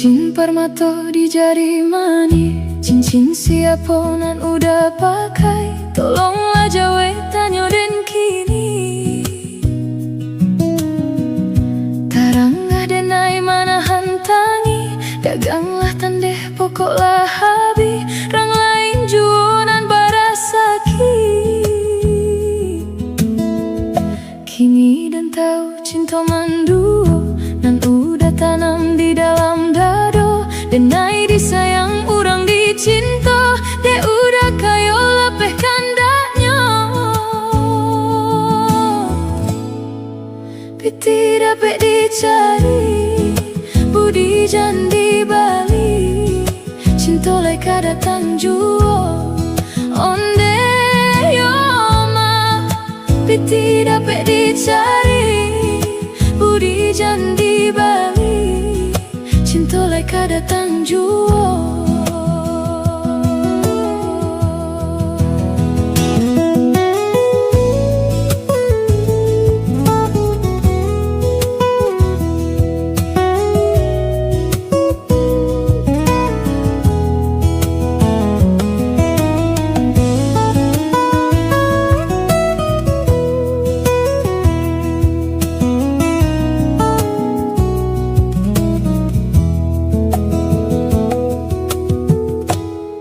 Cincin permata di jari mani, cincin siapa nan udah pakai. Tolonglah jawab tanya den kini. Tarangah denai mana hantangi, daganglah tandeh pokoklah habi. Rang lain juonan barasaki. Kini dan tahu cinta manduo nan udah tanam di dalam dado. Denai disayang orang dicinta, de udah kayo lepeh kandaknya. Piti dapat dicari, budi jandi bali. Cinta lai kadatan juo, onde yo ma. Piti dapat dicari, budi jandi bali. Cinta lai kadatan juo.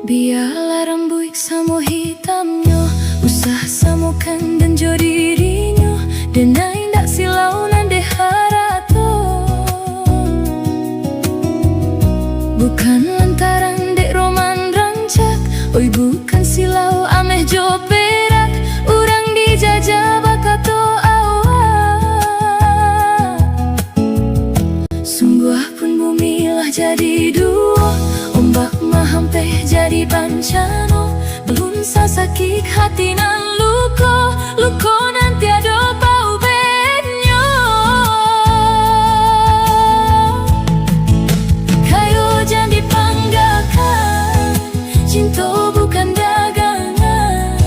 Biarlah rambut samo hitamnya, usah samukan dan jo dirinya. Denai ndak silau nan de harato, bukan lantaran dek roman rancak. Oi bukan silau ameh jo perak, urang dijajah bakato awak. Sungguh pun bumi lah jadi dua, ombak mahampeh jadi bancano. Belum sasakik hati nan luko, luko nan tiada bau benyo. Kayo jangan dipanggakan, cinta bukan dagangan.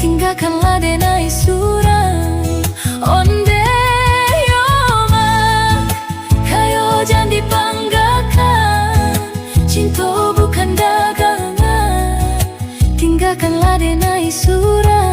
Tinggalkanlah denai surang, onde yo mak. Kayo jangan dipanggakan, cinta bukan dagangan. Tinggalkanlah denai surang.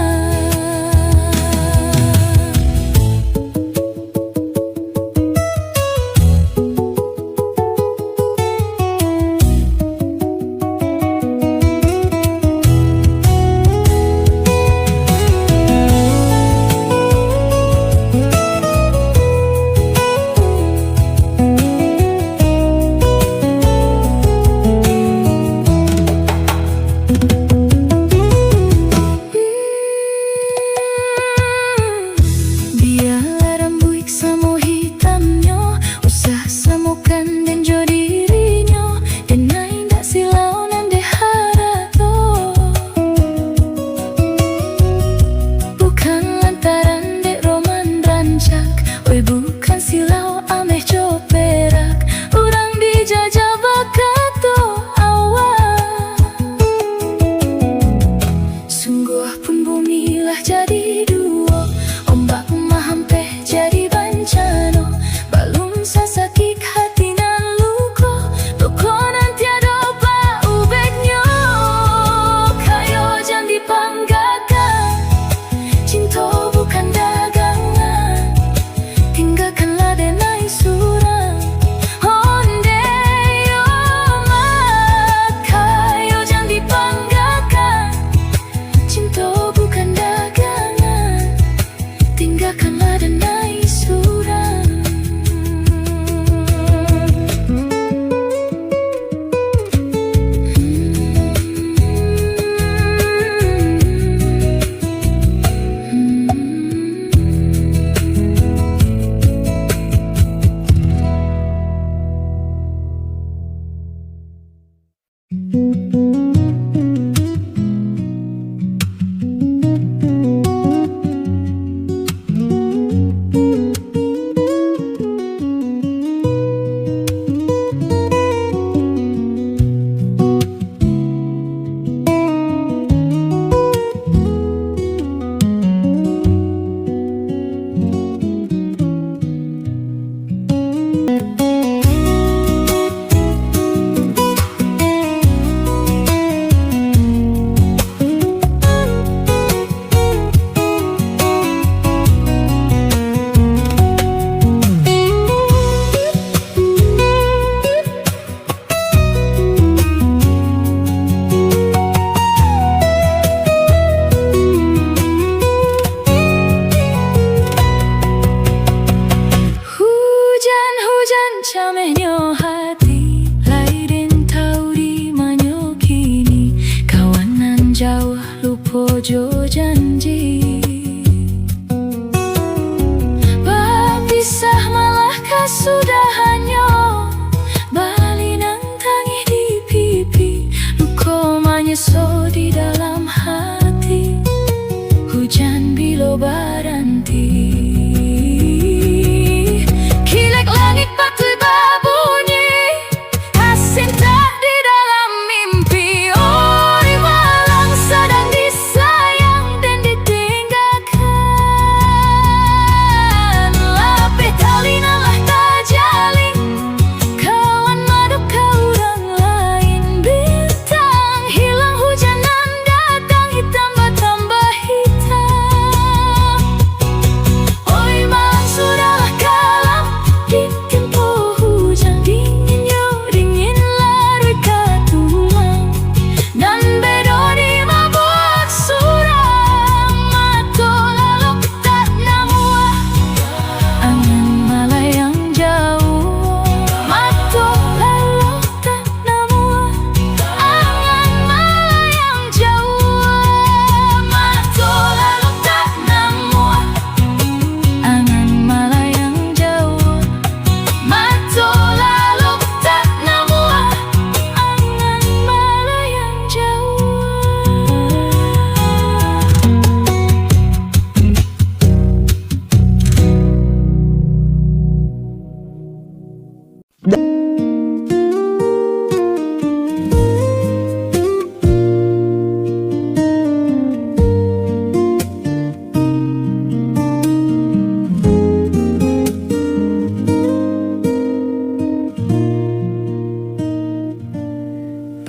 baranti. Kilek langit patui babunyi, Hasinta di dalam mimpi. Oh, di malang sedang disayang dan ditinggalkan. Lapih talina lah tajali, kawan madu ke orang lain. Bintang hilang, hujanan datang, hitam bertambah hitam. Oi malam sudahlah kalam, ditimpa hujan dingin, yo dingin larut ke tulang. Dan bedo di mabuk suram, mato lalu tak namua. Angan malayang jauh, mato lalu tak namua. Angan malayang jauh, mato lalu tak namua. Angan malayang jauh, mato lalu tak namua. Angan malayang jauh.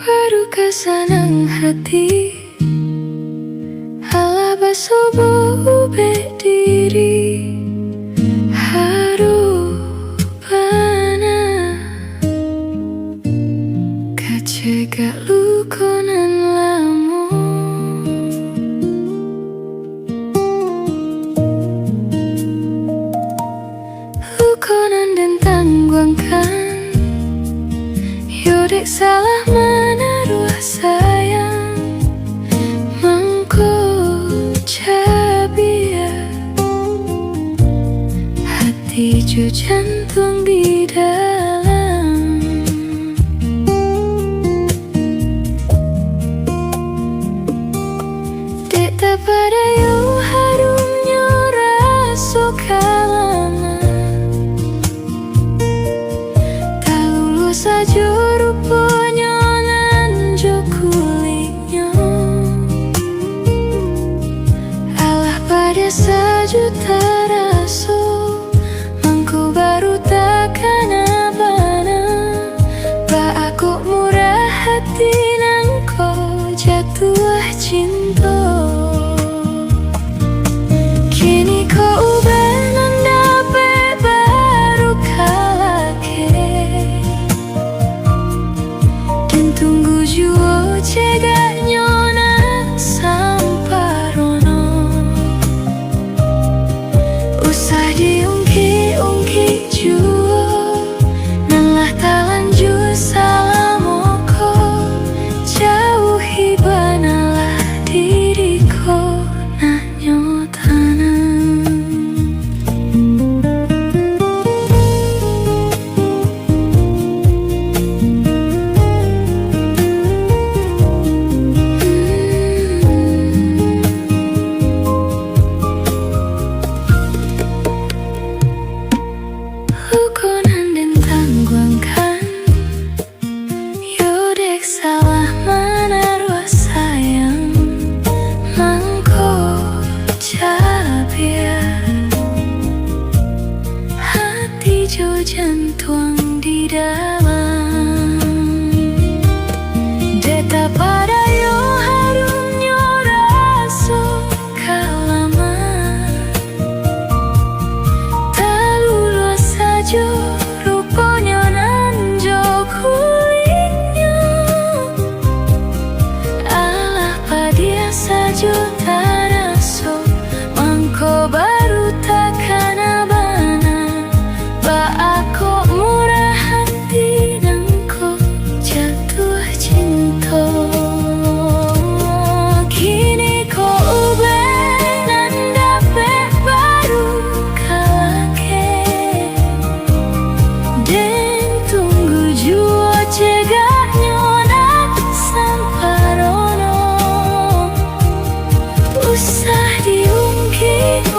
Berduka senang hati, halah basuh berdiri. Harupana kacegak lukonan lamu. Lukonan dan tangguangkan, yodek salah menaruh sayang. Mangko cabia, hati ju jantung di dalam. Dek tak pada yo harumnya rasa kalana. Tak lulus saja rupanya nanjo kulitnya. Alah pada sajuta rasa, mangku baru takkan abana. Ba aku murah hati nangko jatuh cinta. Kini kau ubah nandape baru kalake. Dan tunggu jua cegaknya nak samparono. Usah diungki-ungki jua, nalah tak lanjut salamoko. Jauhi banalah diriku nak nyotana. Lukonan dan tangguangkan, yodek salah menaruh sayang. Mangko cabia, hati jo jantung di dalam. Deta pada yo harumnya rasa kalama. Tak lulus saja rupanya nanjo kulitnya. Alah padia saja tak rasa, mangko baru takkan abana. Ba aku murah hati nangko jatuh cinta. Kini kau ubah nandape baru kalake. Dan tunggu jua cegaknya nak samparono. Usah diungkit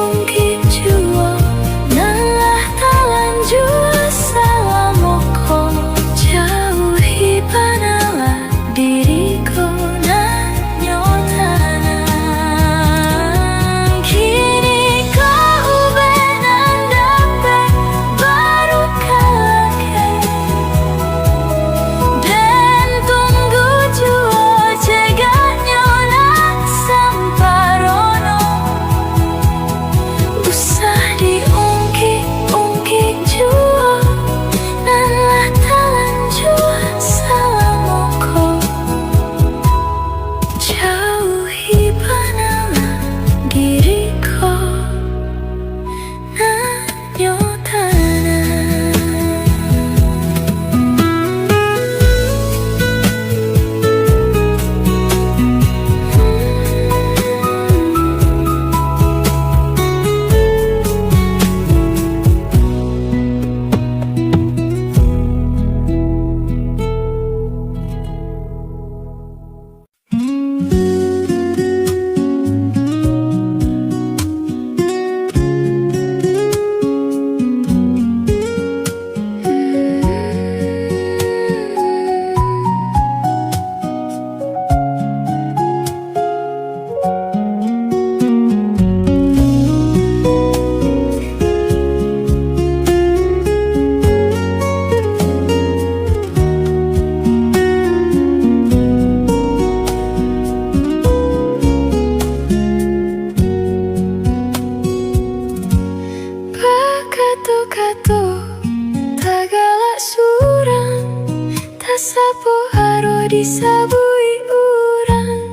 disabui orang,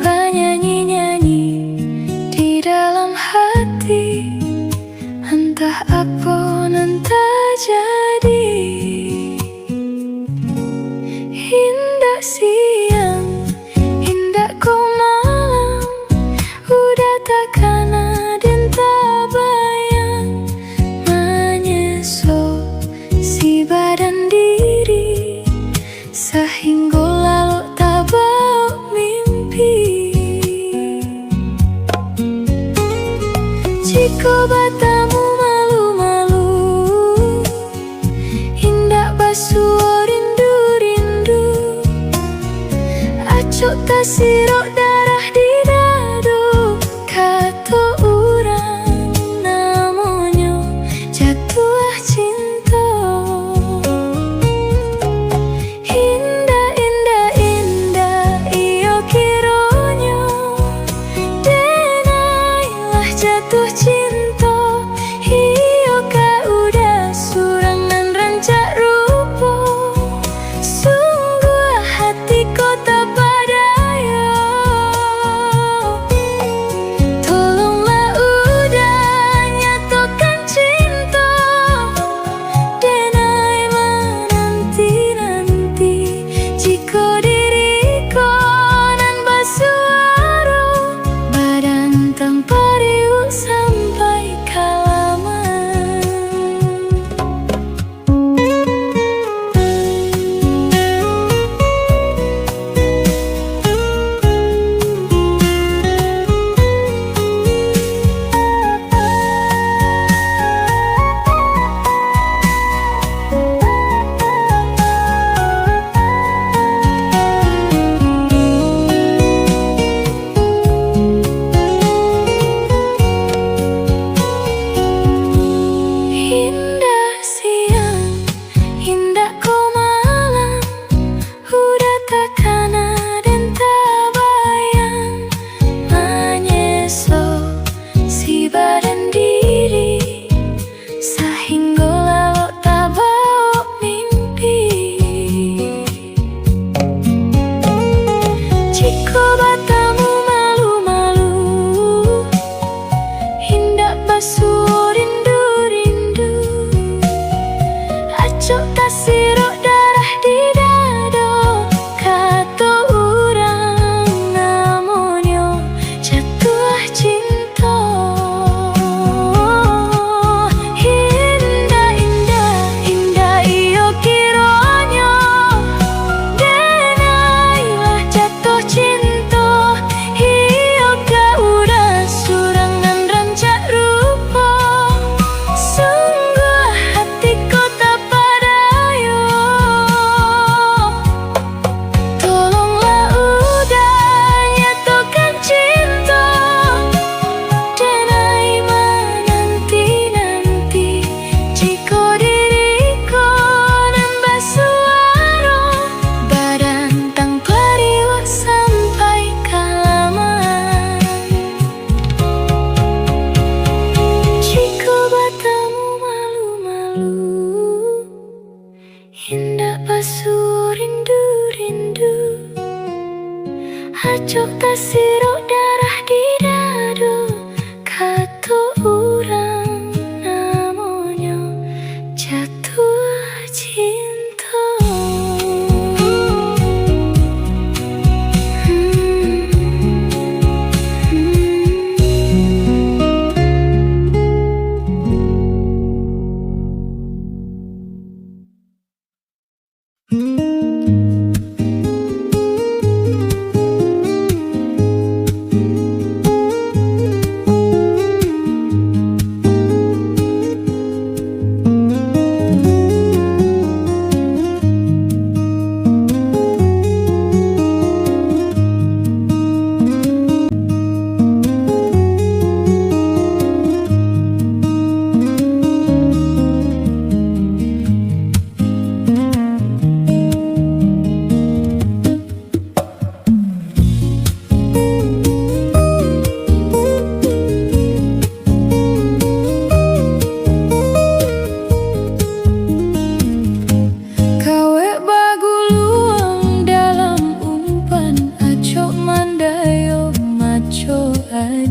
penyanyi-nyanyi di dalam hati, entah apa entah jadi. Indah siang, indah ku malam, udah takkan ada tak bayang, menyesal si badan diri, sehingga lalu tak bau mimpi. Jika batamu malu-malu, indah basuh rindu-rindu, acuk tak sirok darah di dadu, kata orang namanya jatuh cinta. Indah, indah, indah, iyo kiranya, denailah jatuh cinta. Iyo ka udah surang nan rancak rupa, sungguh hatiku tak berdaya. Tolonglah udah nyatakan cinta, denai menanti-nanti. Jika diriku nan basuara, badan tanpa riuh sampai kalaman.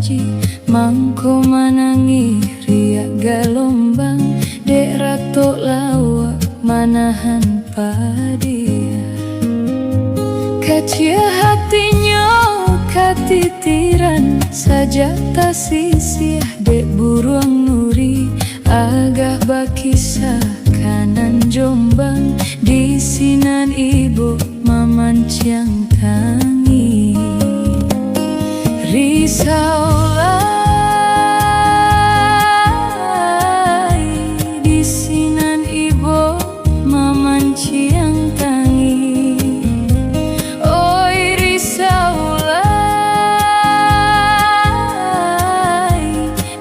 aji mangko manangi riak galombang dek ratok lawak manahan padia kacia hatinya katitiran saja tak sisih dek buruang nuri agak bakisah kanan Jombang di sinan ibu mamancang tangi risaulai di sinan ibu mamancang tangi oi risaulai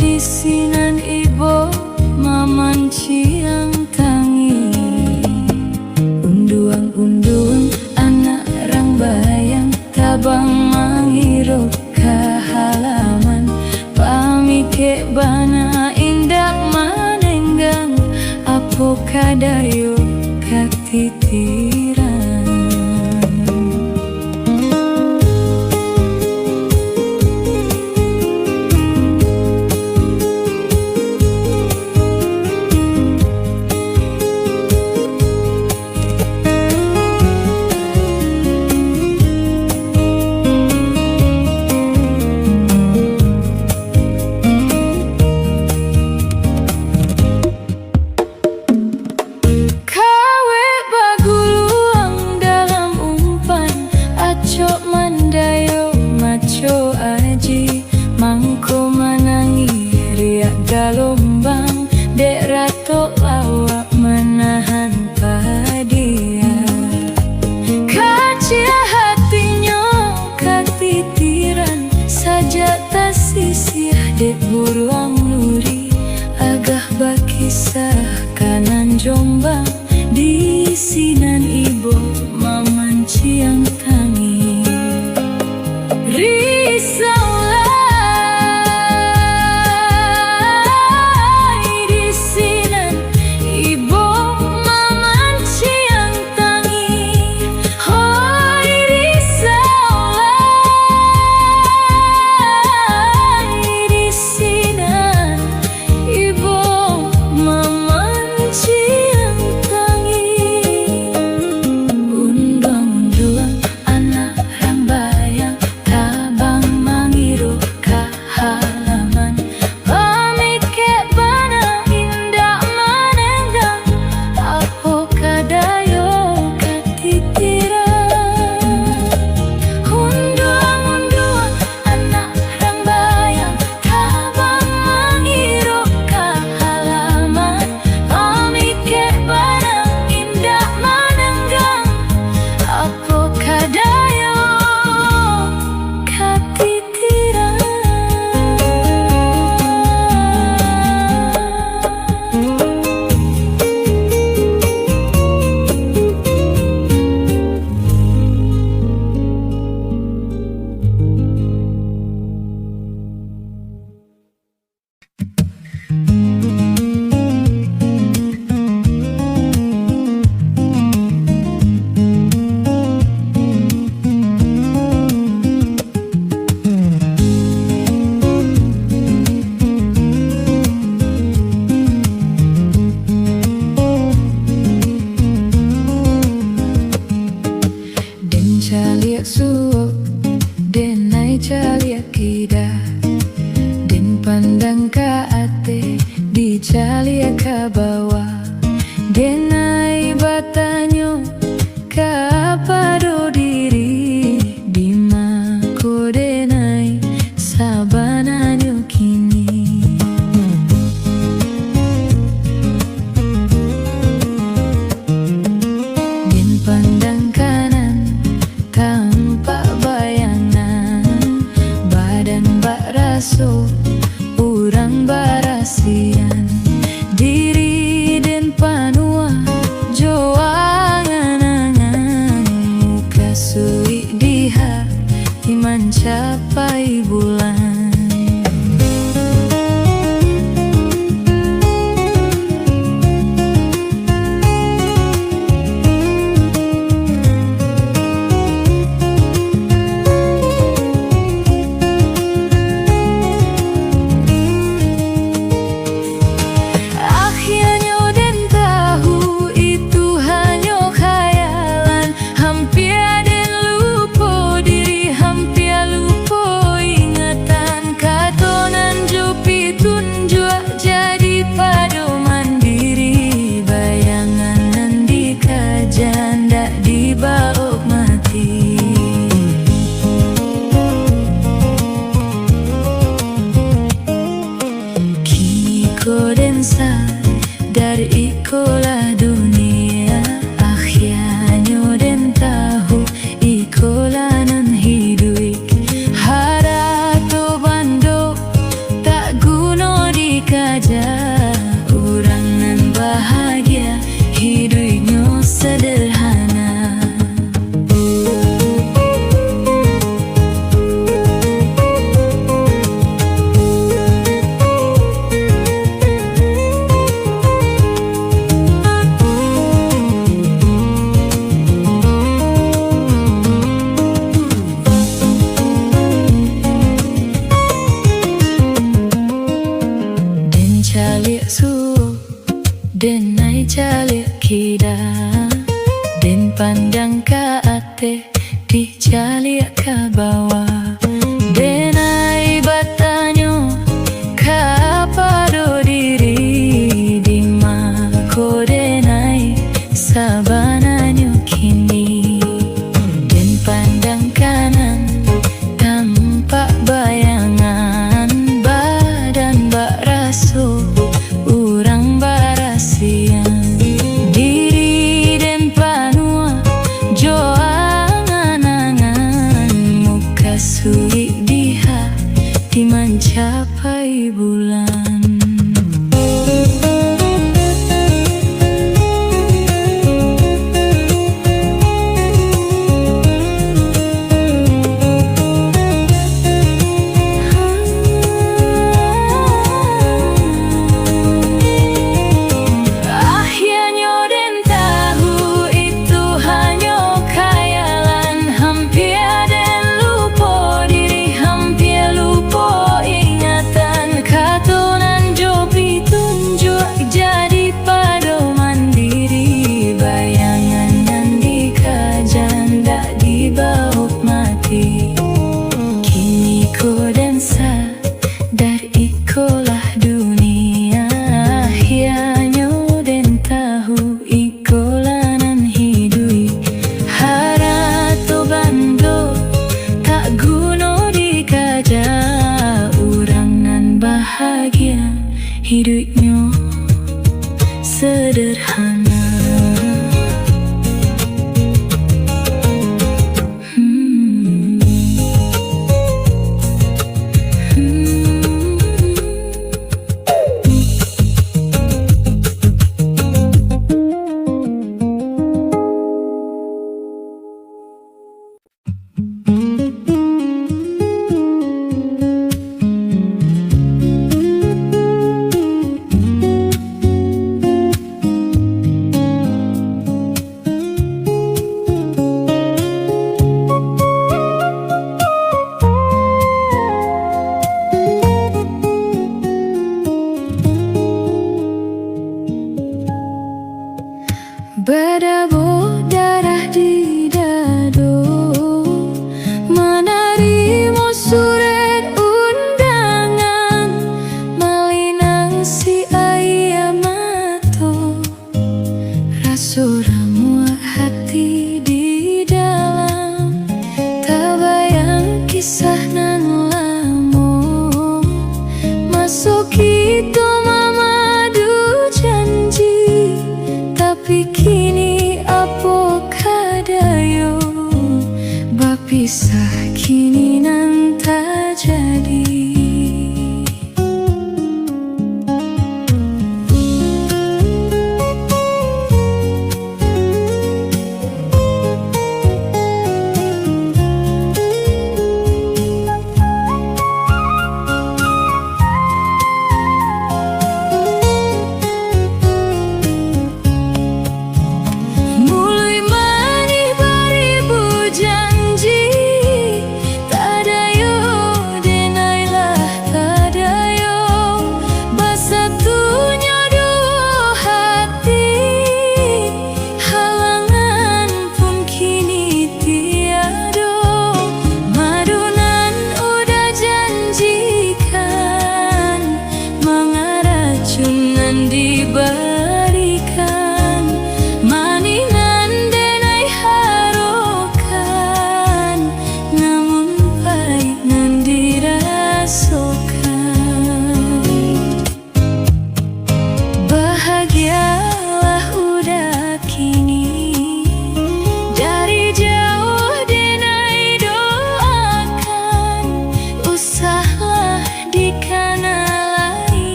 di sinan ibu mamancang tangi unduang anak rang bayang tabang mangiro halaman pamike bana indak manenggang apo kadayo katitiran mangko manangi riak galombang dek ratok lawak menahan padia kacia hatinya katitiran saja tak sisih dek buruang nuri agah bakisah kanan Jombang di sinan ibu mamancang tangi risau caliak kida den pandang ka ate di caliak ka bawah denai batanyo ka pado diri di mako denai sabananyo kini den pandang kanan tampak bayangan badan bak raso urang barasian diri sadar ikolah dunia. Akhirnya den tahu ikolah nan hidup. Harap to bando tak guna dikaja. Orang nan bahagia hidupnya sederhana. Calik su, den nai calik kida, den pandang ka ate, di calik ka bawah. Den nai batanyo, ka pado diri, di mako den nai sabananyo kini. Den pandang kanan, tampak bayangan badan bak raso. Urang barasian diri den panua jo angan-angan. Muka suik diha di mencapai bulan. Kini ko den sadar ikolah dunia. Akhirnya den tahu ikolah nan hidup. Harap to bando tak guna dikaja. Orang nan bahagia hidupnya sederhana.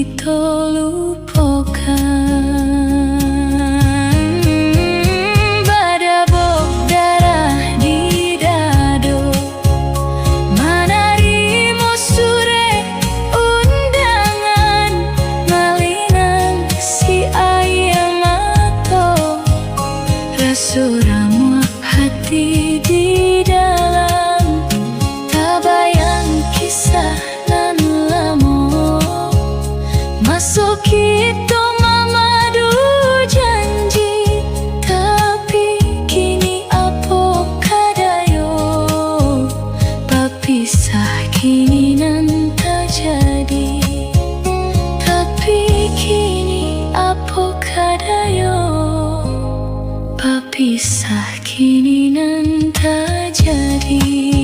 kita lupakan. Badabok darah di dado, manarimo sure undangan, malinan si ayam atau rasuramu hati di dalam, tabayang kisah nan lamo, masuk itu mamadu janji, tapi kini apa kadayo, papisah kini nan terjadi, tapi kini apa kadayo, papisah kini nan terjadi.